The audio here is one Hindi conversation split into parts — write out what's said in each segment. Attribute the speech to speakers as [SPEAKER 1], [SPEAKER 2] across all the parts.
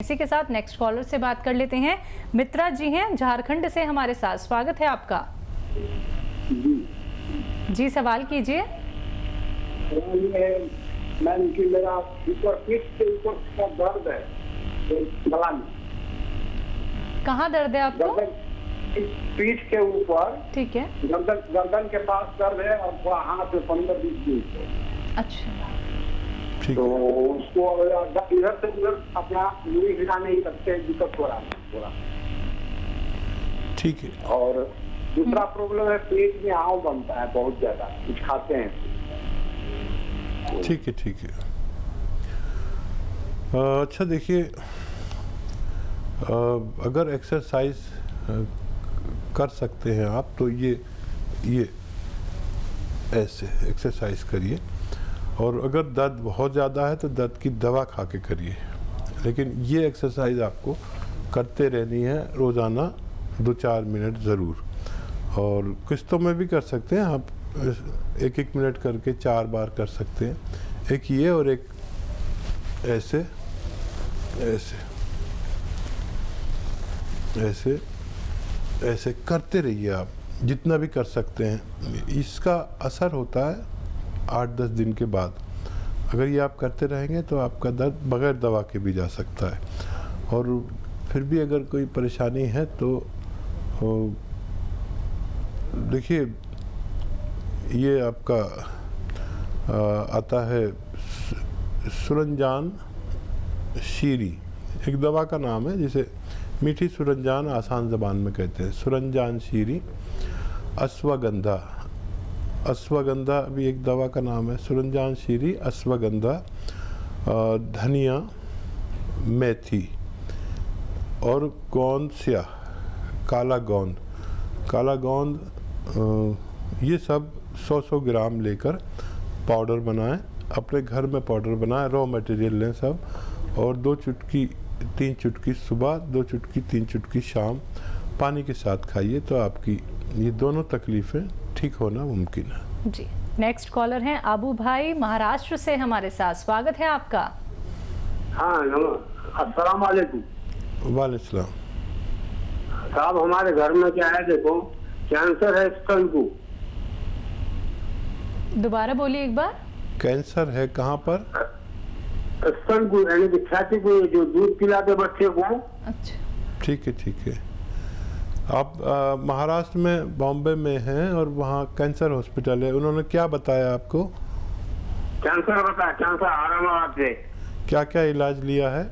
[SPEAKER 1] इसी के साथ नेक्स्ट कॉलर से बात कर लेते हैं। मित्रा जी हैं झारखंड से हमारे साथ, स्वागत है आपका। जी सवाल कीजिए।
[SPEAKER 2] मैम कि मेरा ऊपर पीठ के ऊपर का दर्द है, गला में।
[SPEAKER 1] कहाँ दर्द है आपको?
[SPEAKER 2] पीठ के ऊपर,
[SPEAKER 1] ठीक है।
[SPEAKER 2] गर्दन के पास दर्द है और थोड़ा हाथ में 15-20 दिन।
[SPEAKER 1] अच्छा,
[SPEAKER 2] तो उसको इधर से उधर अपना मुड़ी हिला नहीं सकते, दिक्कत हो रहा है थोड़ा।
[SPEAKER 3] ठीक है। और
[SPEAKER 2] दूसरा प्रॉब्लम है, पेट में आव बनता है बहुत ज्यादा, कुछ खाते हैं।
[SPEAKER 3] ठीक है, ठीक है। अच्छा देखिए, अगर एक्सरसाइज कर सकते हैं आप तो ये ऐसे एक्सरसाइज करिए, और अगर दर्द बहुत ज़्यादा है तो दर्द की दवा खा के करिए, लेकिन ये एक्सरसाइज आपको करते रहनी है रोज़ाना 2-4 मिनट ज़रूर। और किस्तों में भी कर सकते हैं आप, 1-1 मिनट करके 4 बार कर सकते हैं, एक ये और एक ऐसे ऐसे ऐसे ऐसे करते रहिए आप, जितना भी कर सकते हैं। इसका असर होता है 8-10 दिन के बाद। अगर ये आप करते रहेंगे तो आपका दर्द बगैर दवा के भी जा सकता है। और फिर भी अगर कोई परेशानी है तो देखिए, ये आपका आता है सुरंजान शीरी, एक दवा का नाम है, जिसे मीठी सुरंजान आसान ज़बान में कहते हैं। सुरंजान शीरी, अश्वगंधा, अश्वगंधा भी एक दवा का नाम है। सुरंजान शीरी, अश्वगंधा, धनिया, मेथी और गोंदसिया, काला गोंद, काला गोंद, ये सब 100-100 ग्राम लेकर पाउडर बनाएं, अपने घर में पाउडर बनाएं, रॉ मटेरियल लें सब, और 2 चुटकी 3 चुटकी सुबह, 2 चुटकी 3 चुटकी शाम पानी के साथ खाइए, तो आपकी ये दोनों तकलीफ़ें ठीक होना मुमकिन है।
[SPEAKER 1] जी नेक्स्ट कॉलर हैं आबू भाई महाराष्ट्र से हमारे साथ, स्वागत है आपका।
[SPEAKER 2] हाँ, अस्सलाम वालेकुम।
[SPEAKER 3] वालेकुम।
[SPEAKER 2] साहब हमारे घर में क्या है, देखो कैंसर है स्तन को।
[SPEAKER 1] दोबारा बोलिए एक बार।
[SPEAKER 3] कैंसर है कहाँ पर?
[SPEAKER 2] स्तन को, यानी कि छाती को, जो दूध पिलाते बच्चे को।
[SPEAKER 1] अच्छा,
[SPEAKER 3] ठीक है, ठीक है। आप महाराष्ट्र में बॉम्बे में हैं और वहाँ कैंसर हॉस्पिटल है, उन्होंने क्या बताया आपको?
[SPEAKER 2] कैंसर बताया, कैंसर औरंगाबाद से।
[SPEAKER 3] क्या क्या इलाज लिया है?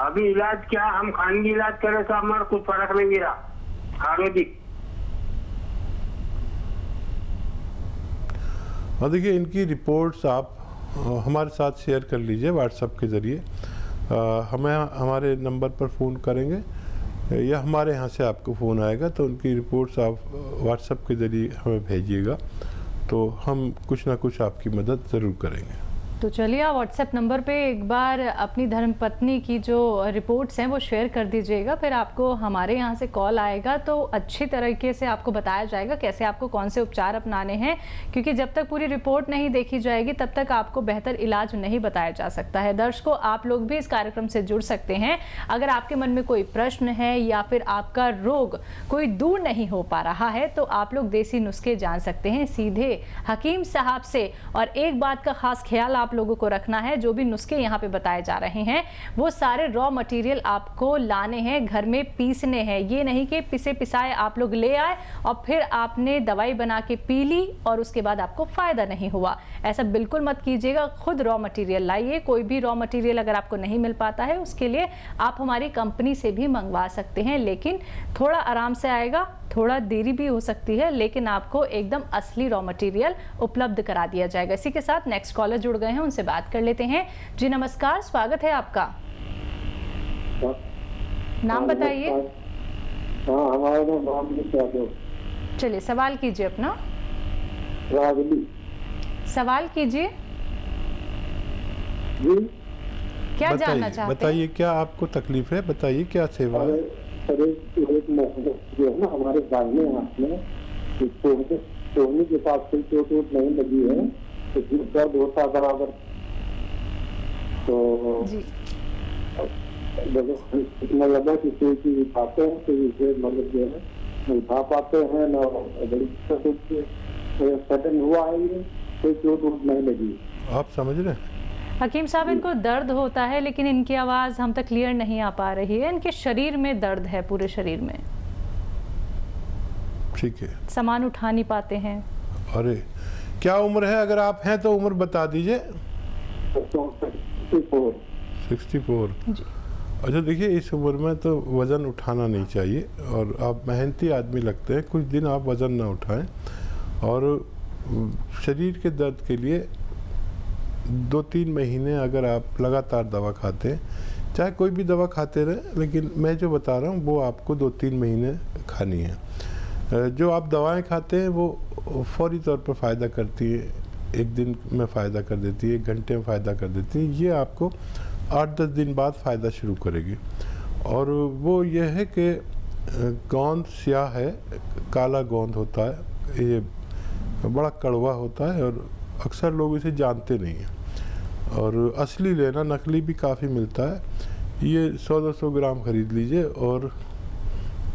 [SPEAKER 2] अभी इलाज क्या, हम खानगी इलाज करे तो हमारा कुछ फर्क नहीं गिरा, आयुर्वेदिक।
[SPEAKER 3] और देखिए, इनकी रिपोर्ट्स आप हमारे साथ शेयर कर लीजिए व्हाट्सएप के ज़रिए। हमें हमारे नंबर पर फ़ोन करेंगे या हमारे यहाँ से आपको फ़ोन आएगा, तो उनकी रिपोर्ट्स आप व्हाट्सएप के ज़रिए हमें भेजिएगा, तो हम कुछ ना कुछ आपकी मदद ज़रूर करेंगे।
[SPEAKER 1] तो चलिए आप व्हाट्सएप नंबर पे एक बार अपनी धर्मपत्नी की जो रिपोर्ट्स हैं वो शेयर कर दीजिएगा, फिर आपको हमारे यहाँ से कॉल आएगा तो अच्छी तरीके से आपको बताया जाएगा कैसे आपको कौन से उपचार अपनाने हैं, क्योंकि जब तक पूरी रिपोर्ट नहीं देखी जाएगी तब तक आपको बेहतर इलाज नहीं बताया जा सकता है। दर्शकों, आप लोग भी इस कार्यक्रम से जुड़ सकते हैं। अगर आपके मन में कोई प्रश्न है या फिर आपका रोग कोई दूर नहीं हो पा रहा है तो आप लोग देसी नुस्खे जान सकते हैं सीधे हकीम साहब से। और एक बात का खास ख्याल आप लोगों को रखना है, जो भी नुस्खे यहाँ पे बताए जा रहे हैं वो सारे रॉ मटेरियल आपको लाने हैं, घर में पीसने हैं। ये नहीं कि पिसे पिसाए आप लोग ले आए और फिर आपने दवाई बना के पी ली और उसके बाद आपको फायदा नहीं हुआ। ऐसा बिल्कुल मत कीजिएगा, खुद रॉ मटेरियल लाइए। कोई भी रॉ मटेरियल अगर आपको नहीं मिल पाता है उसके लिए आप हमारी कंपनी से भी मंगवा सकते हैं, लेकिन थोड़ा आराम से आएगा, थोड़ा देरी भी हो सकती है, लेकिन आपको एकदम असली रॉ मटेरियल उपलब्ध करा दिया जाएगा। इसी के साथ नेक्स्ट कॉलर जुड़ गए हैं, उनसे बात कर लेते हैं। जी नमस्कार, स्वागत है आपका। नाम बताइए।
[SPEAKER 2] हाँ, हमारा नाम
[SPEAKER 1] चलिए सवाल कीजिए अपना।
[SPEAKER 2] रागली।
[SPEAKER 1] सवाल कीजिए।
[SPEAKER 2] जी
[SPEAKER 1] क्या जानना चाहते हैं?
[SPEAKER 3] बताइए क्या आपको तकलीफ है, बताइए क्या सेवा है।
[SPEAKER 2] जो है ना हमारे दाहिने हाथ में सोने के पास कोई चोट वोट नहीं लगी है, तो दर्द होता बराबर। तो
[SPEAKER 1] जी
[SPEAKER 2] इतना लगा कि कोई चीज उठाते हैं तो इसे मतलब जो है न उठा पाते हैं न बड़ी दिक्कत होती है। सडन हुआ है ये, कोई चोट नहीं लगी।
[SPEAKER 3] आप समझ रहे हैं?
[SPEAKER 1] हकीम साहब, इनको दर्द होता है लेकिन इनकी आवाज़ हम तक क्लियर नहीं आ पा रही है। इनके शरीर में दर्द है, पूरे शरीर में।
[SPEAKER 3] ठीक है।
[SPEAKER 1] सामान उठा नहीं पाते हैं।
[SPEAKER 3] अरे क्या उम्र है? अगर आप हैं तो उम्र बता दीजिए। 64। अच्छा देखिए, इस उम्र में तो वज़न उठाना नहीं चाहिए और आप मेहनती आदमी लगते हैं। कुछ दिन आप वज़न ना उठाएं और शरीर के दर्द के लिए 2-3 महीने अगर आप लगातार दवा खाते हैं, चाहे कोई भी दवा खाते रहें, लेकिन मैं जो बता रहा हूँ वो आपको 2-3 महीने खानी है। जो आप दवाएं खाते हैं वो फौरी तौर पर फ़ायदा करती है, 1 दिन में फ़ायदा कर देती है, 1 घंटे में फ़ायदा कर देती है। ये आपको 8-10 दिन बाद फ़ायदा शुरू करेगी। और वो ये है कि गोंद स्याह है, काला गोंद होता है, ये बड़ा कड़वा होता है और अक्सर लोग इसे जानते नहीं हैं। और असली लेना, नकली भी काफ़ी मिलता है। ये 100-200 ग्राम ख़रीद लीजिए और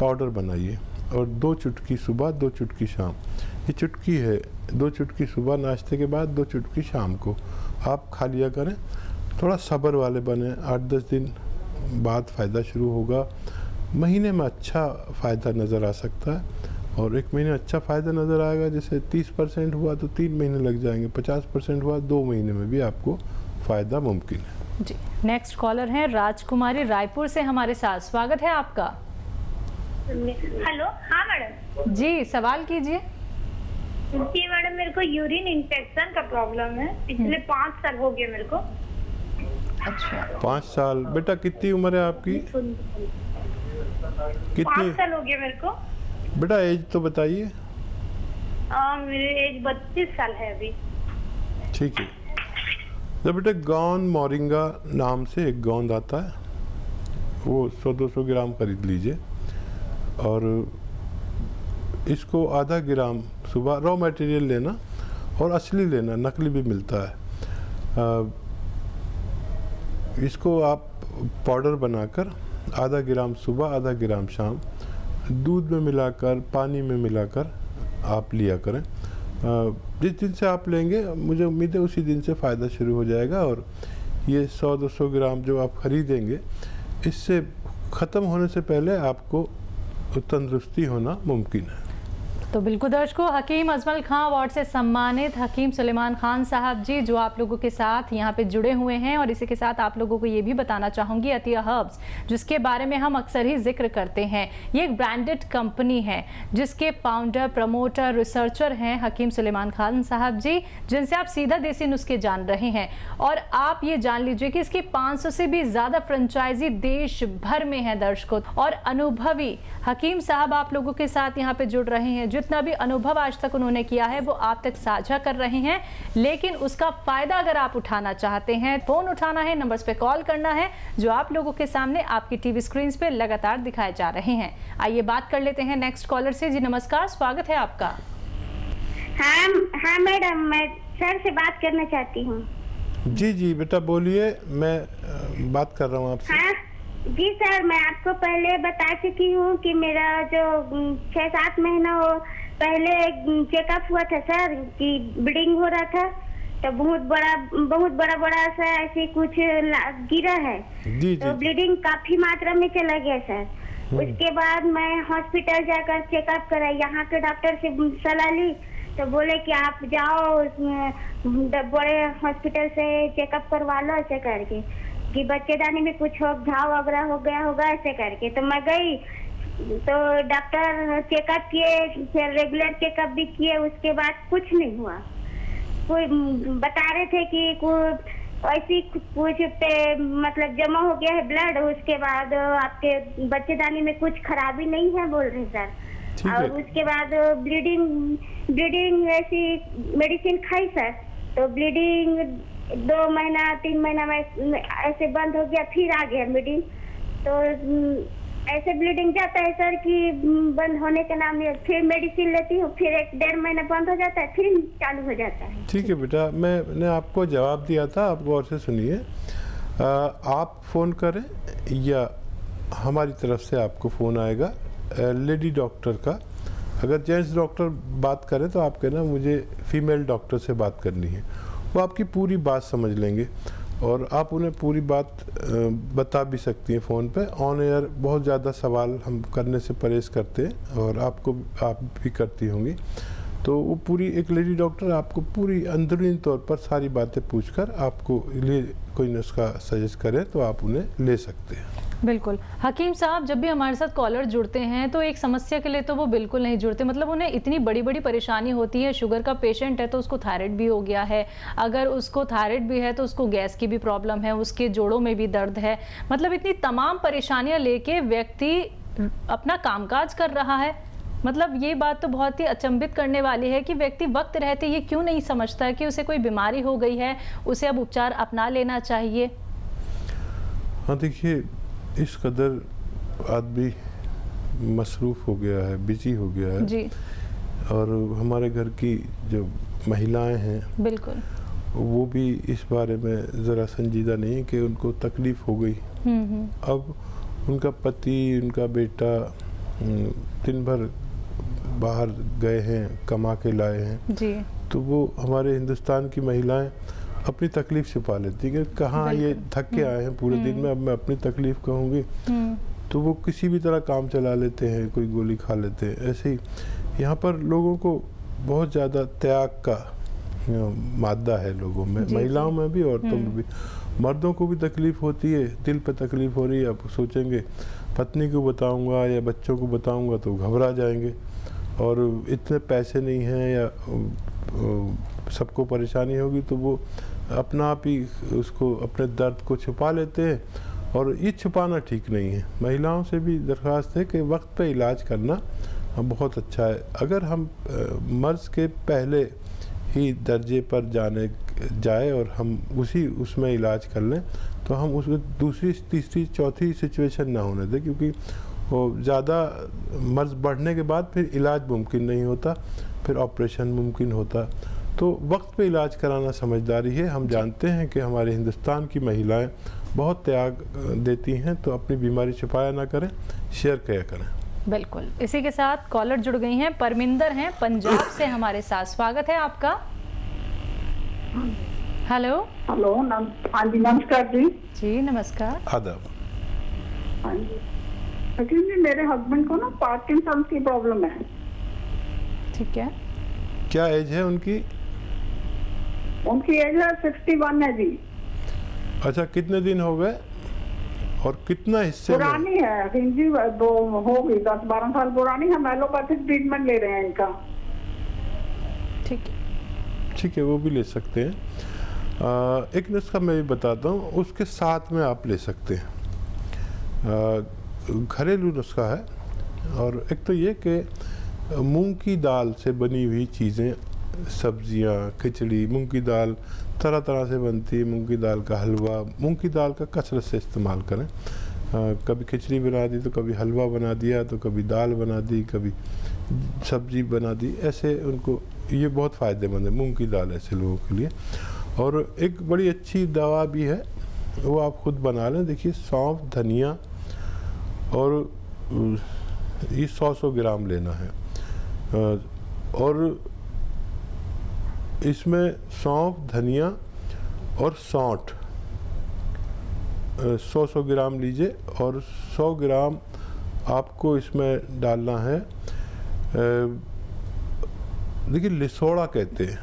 [SPEAKER 3] पाउडर बनाइए और 2 चुटकी सुबह, 2 चुटकी शाम। ये चुटकी है, 2 चुटकी सुबह नाश्ते के बाद, 2 चुटकी शाम को आप खा लिया करें। थोड़ा सब्र वाले बने, 8-10 दिन बाद फ़ायदा शुरू होगा। महीने में अच्छा फ़ायदा नज़र आ सकता है और 1 महीने अच्छा फ़ायदा नज़र आएगा। जैसे 30% हुआ तो 3 महीने लग जाएंगे, 50% हुआ 2 महीने में भी आपको फ़ायदा मुमकिन है।
[SPEAKER 1] जी, नेक्स्ट कॉलर हैं राजकुमारी रायपुर से हमारे साथ। स्वागत है आपका।
[SPEAKER 4] हेलो। हाँ मैडम
[SPEAKER 1] जी, सवाल कीजिए।
[SPEAKER 4] जी मैडम, मेरे को यूरिन इन्फेक्शन का प्रॉब्लम है। पिछले 5 साल हो गए मेरे को।
[SPEAKER 1] अच्छा,
[SPEAKER 3] 5 साल। बेटा कितनी उम्र है आपकी?
[SPEAKER 4] 5 साल हो गए मेरे को।
[SPEAKER 3] बेटा एज तो बताइए।
[SPEAKER 4] मेरी एज 32 साल है अभी।
[SPEAKER 3] ठीक है। तो बेटा गोंद मोरिंगा नाम से एक गोंद आता है, वो 100-200 ग्राम खरीद लीजिए और इसको आधा ग्राम सुबह, रॉ मटेरियल लेना और असली लेना, नकली भी मिलता है। इसको आप पाउडर बनाकर आधा ग्राम सुबह, आधा ग्राम शाम दूध में मिलाकर, पानी में मिलाकर आप लिया करें। जिस दिन से आप लेंगे मुझे उम्मीद है उसी दिन से फ़ायदा शुरू हो जाएगा और ये 100-200 ग्राम जो आप ख़रीदेंगे, इससे ख़त्म होने से पहले आपको तंदुरुस्ती होना मुमकिन है।
[SPEAKER 1] तो बिल्कुल दर्शकों, हकीम अजमल खां अवार्ड से सम्मानित हकीम सुलेमान खान साहब जी जो आप लोगों के साथ यहाँ पे जुड़े हुए हैं। और इसी के साथ आप लोगों को ये भी बताना चाहूँगी, अतिया हर्ब्स जिसके बारे में हम अक्सर ही जिक्र करते हैं, ये एक ब्रांडेड कंपनी है जिसके फाउंडर, प्रमोटर, रिसर्चर हैं हकीम सुलेमान खान साहब जी, जिनसे आप सीधा देसी नुस्खे जान रहे हैं। और आप ये जान लीजिए कि इसकी 500 से भी ज़्यादा फ्रेंचाइजी देश भर में है दर्शकों। और अनुभवी हकीम साहब आप लोगों के साथ यहाँ पे जुड़ रहे हैं। जितना भी अनुभव आज तक उन्होंने किया है वो आप तक साझा कर रहे हैं, लेकिन उसका फायदा अगर आप उठाना चाहते हैं, फोन उठाना है, नंबर्स पे कॉल करना है जो आप लोगों के सामने आपकी टीवी स्क्रीन पे लगातार दिखाए जा रहे हैं। आइए बात कर लेते हैं नेक्स्ट कॉलर से। जी नमस्कार, स्वागत है आपका।
[SPEAKER 4] हाँ मैडम, मैं सर से बात करना चाहती हूँ।
[SPEAKER 3] जी जी बेटा बोलिए, मैं बात कर रहा हूँ आपसे।
[SPEAKER 4] हाँ जी सर, मैं आपको पहले बता चुकी हूँ कि मेरा जो 6-7 महीना हो पहले चेकअप हुआ था सर कि ब्लीडिंग हो रहा था, तो बहुत बड़ा सा ऐसे कुछ गिरा है।
[SPEAKER 3] जी
[SPEAKER 4] तो ब्लीडिंग काफी मात्रा में चला गया सर। उसके बाद मैं हॉस्पिटल जाकर चेकअप करा, यहाँ के डॉक्टर से सलाह ली तो बोले कि आप जाओ बड़े हॉस्पिटल से चेकअप करवा लो, ऐसे करके कि बच्चेदानी में कुछ घाव वगैरह हो गया होगा, ऐसे करके। तो मैं गई तो डॉक्टर चेकअप किए, फिर रेगुलर चेकअप भी किए, उसके बाद कुछ नहीं हुआ। कोई बता रहे थे कि ऐसी कुछ पे मतलब जमा हो गया है ब्लड, उसके बाद आपके बच्चेदानी में कुछ खराबी नहीं है बोल रहे सर। और उसके बाद ब्लीडिंग ऐसी मेडिसिन खाई सर, तो ब्लीडिंग 2 महीना 3 महीना में ऐसे बंद हो गया, फिर आ गया ब्लीडिंग। तो ऐसे ब्लीडिंग जाता है सर कि बंद होने के नाम में, फिर मेडिसिन लेती हूँ, फिर 1-1.5 महीना बंद हो जाता है, फिर चालू हो जाता है।
[SPEAKER 3] ठीक है बेटा, मैंने आपको जवाब दिया था, आप गौर से सुनिए। आप फ़ोन करें या हमारी तरफ से आपको फ़ोन आएगा लेडी डॉक्टर का। अगर जेंट्स डॉक्टर बात करें तो आप कहना मुझे फीमेल डॉक्टर से बात करनी है, वो आपकी पूरी बात समझ लेंगे और आप उन्हें पूरी बात बता भी सकती हैं फ़ोन पे। ऑन एयर बहुत ज़्यादा सवाल हम करने से परहेज करते हैं और आप भी करती होंगी, तो वो पूरी एक लेडी डॉक्टर आपको पूरी अंदरूनी तौर पर सारी बातें पूछकर आपको लिए कोई नुस्खा सजेस्ट करे तो आप उन्हें ले सकते हैं।
[SPEAKER 1] बिल्कुल। हकीम साहब, जब भी हमारे साथ कॉलर जुड़ते हैं तो एक समस्या के लिए तो वो बिल्कुल नहीं जुड़ते, मतलब उन्हें इतनी बड़ी बड़ी परेशानी होती है। शुगर का पेशेंट है तो उसको थायराइड भी हो गया है, अगर उसको थायराइड भी है तो उसको गैस की भी प्रॉब्लम है, उसके जोड़ों में भी दर्द है, मतलब इतनी तमाम परेशानियां लेके व्यक्ति अपना कामकाज कर रहा है। मतलब ये बात तो बहुत ही अचंभित करने वाली है कि व्यक्ति वक्त रहते ये क्यों नहीं समझता है कि उसे कोई बीमारी हो गई है, उसे अब उपचार अपना लेना चाहिए।
[SPEAKER 3] हाँ देखिए, इस कदर आदमी मसरूफ़ हो गया है, बिजी हो गया है
[SPEAKER 1] जी।
[SPEAKER 3] और हमारे घर की जो महिलाएं हैं
[SPEAKER 1] बिल्कुल,
[SPEAKER 3] वो भी इस बारे में ज़रा संजीदा नहीं है कि उनको तकलीफ़ हो गई। अब उनका पति, उनका बेटा दिन भर बाहर गए हैं, कमा के लाए हैं जी, तो वो हमारे हिंदुस्तान की महिलाएं अपनी तकलीफ़ छुपा लेती है कि कहाँ ये थक के आए हैं पूरे दिन में, अब मैं अपनी तकलीफ़ कहूँगी, तो वो किसी भी तरह काम चला लेते हैं, कोई गोली खा लेते हैं। ऐसे ही यहाँ पर लोगों को बहुत ज़्यादा त्याग का मादा है लोगों में, महिलाओं में भी, औरतों में भी। मर्दों को भी तकलीफ़ होती है, दिल पे तकलीफ़ हो रही है, अब सोचेंगे पत्नी को बताऊंगा या बच्चों को बताऊंगा तो घबरा जाएंगे और इतने पैसे नहीं हैं या सबको परेशानी होगी, तो वो अपना आप ही उसको अपने दर्द को छुपा लेते हैं और ये छुपाना ठीक नहीं है। महिलाओं से भी दरख्वास्त है कि वक्त पे इलाज करना बहुत अच्छा है। अगर हम मर्ज़ के पहले ही दर्जे पर जाए और हम उसमें इलाज कर लें तो हम उसमें दूसरी, तीसरी, चौथी सिचुएशन ना होने दें, क्योंकि वो ज़्यादा मर्ज़ बढ़ने के बाद फिर इलाज मुमकिन नहीं होता, फिर ऑपरेशन मुमकिन होता। तो वक्त पे इलाज कराना समझदारी है। हम जानते हैं कि हमारे हिंदुस्तान की महिलाएं बहुत त्याग देती हैं, तो अपनी बीमारी छुपाया ना करें, शेयर किया करें।
[SPEAKER 1] बिल्कुल। इसी के साथ कॉलर जुड़ गई हैं, परमिंदर हैं पंजाब से हमारे साथ। स्वागत है आपका। हेलो।
[SPEAKER 5] हेलो, हाँ जी, नमस्कार जी।
[SPEAKER 1] जी नमस्कार।
[SPEAKER 3] आदाब।
[SPEAKER 5] हाँ जी, एक्चुअली मेरे हस्बैंड को ना पार्किंसन की प्रॉब्लम है।
[SPEAKER 1] ठीक है।
[SPEAKER 3] क्या एज है उनकी?
[SPEAKER 5] उनकी एज है 61 है जी।
[SPEAKER 3] अच्छा, कितने दिन हो गए और कितना हिस्से
[SPEAKER 5] पुरानी है जी, हो गई 10-12 साल पुरानी। हम एलोपैथिक ट्रीटमेंट ले रहे हैं इनका।
[SPEAKER 1] ठीक है,
[SPEAKER 3] ठीक है, वो भी ले सकते हैं। एक नुस्खा मैं भी बताता हूँ, उसके साथ में आप ले सकते हैं। घरेलू नुस्खा है, और एक तो ये कि मूंग की दाल से बनी हुई चीज़ें, सब्जियां, खिचड़ी, मूंग की दाल तरह तरह से बनती है, मूंग की दाल का हलवा, मूंग की दाल का कसरत से इस्तेमाल करें। कभी खिचड़ी बना दी तो कभी हलवा बना दिया, तो कभी दाल बना दी, कभी सब्जी बना दी, ऐसे उनको ये बहुत फ़ायदेमंद है मूंग की दाल ऐसे लोगों के लिए। और एक बड़ी अच्छी दवा भी है, वो आप खुद बना लें। देखिए, सौंफ, धनिया और ये 100 ग्राम लेना है, और इसमें सौंफ, धनिया और सौंठ 100 ग्राम लीजिए, और 100 ग्राम आपको इसमें डालना है। देखिए, लिसोड़ा कहते हैं,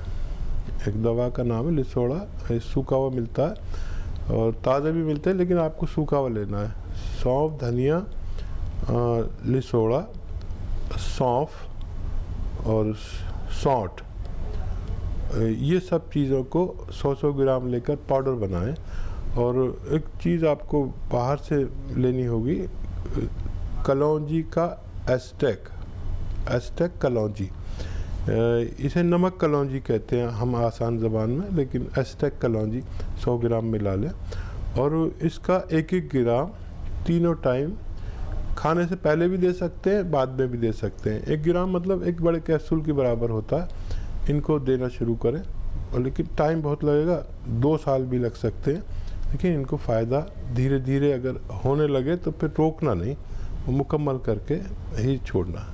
[SPEAKER 3] एक दवा का नाम है लिसोड़ा। सूखा हुआ मिलता है और ताज़ा भी मिलता है, लेकिन आपको सूखा हुआ लेना है। सौंफ, धनिया, लिसोड़ा, सौंफ और सौंठ, ये सब चीज़ों को 100 ग्राम लेकर पाउडर बनाएं। और एक चीज़ आपको बाहर से लेनी होगी, कलौंजी का एस्टेक कलौंजी, इसे नमक कलौंजी कहते हैं हम आसान ज़बान में, लेकिन एस्टेक कलौंजी 100 ग्राम मिला लें। और इसका 1-1 ग्राम तीनों टाइम, खाने से पहले भी दे सकते हैं, बाद में भी दे सकते हैं। 1 ग्राम मतलब एक बड़े कैप्सूल के बराबर होता है। इनको देना शुरू करें, और लेकिन टाइम बहुत लगेगा, 2 साल भी लग सकते हैं, लेकिन इनको फ़ायदा धीरे धीरे अगर होने लगे तो फिर रोकना नहीं, वो मुकम्मल करके ही छोड़ना।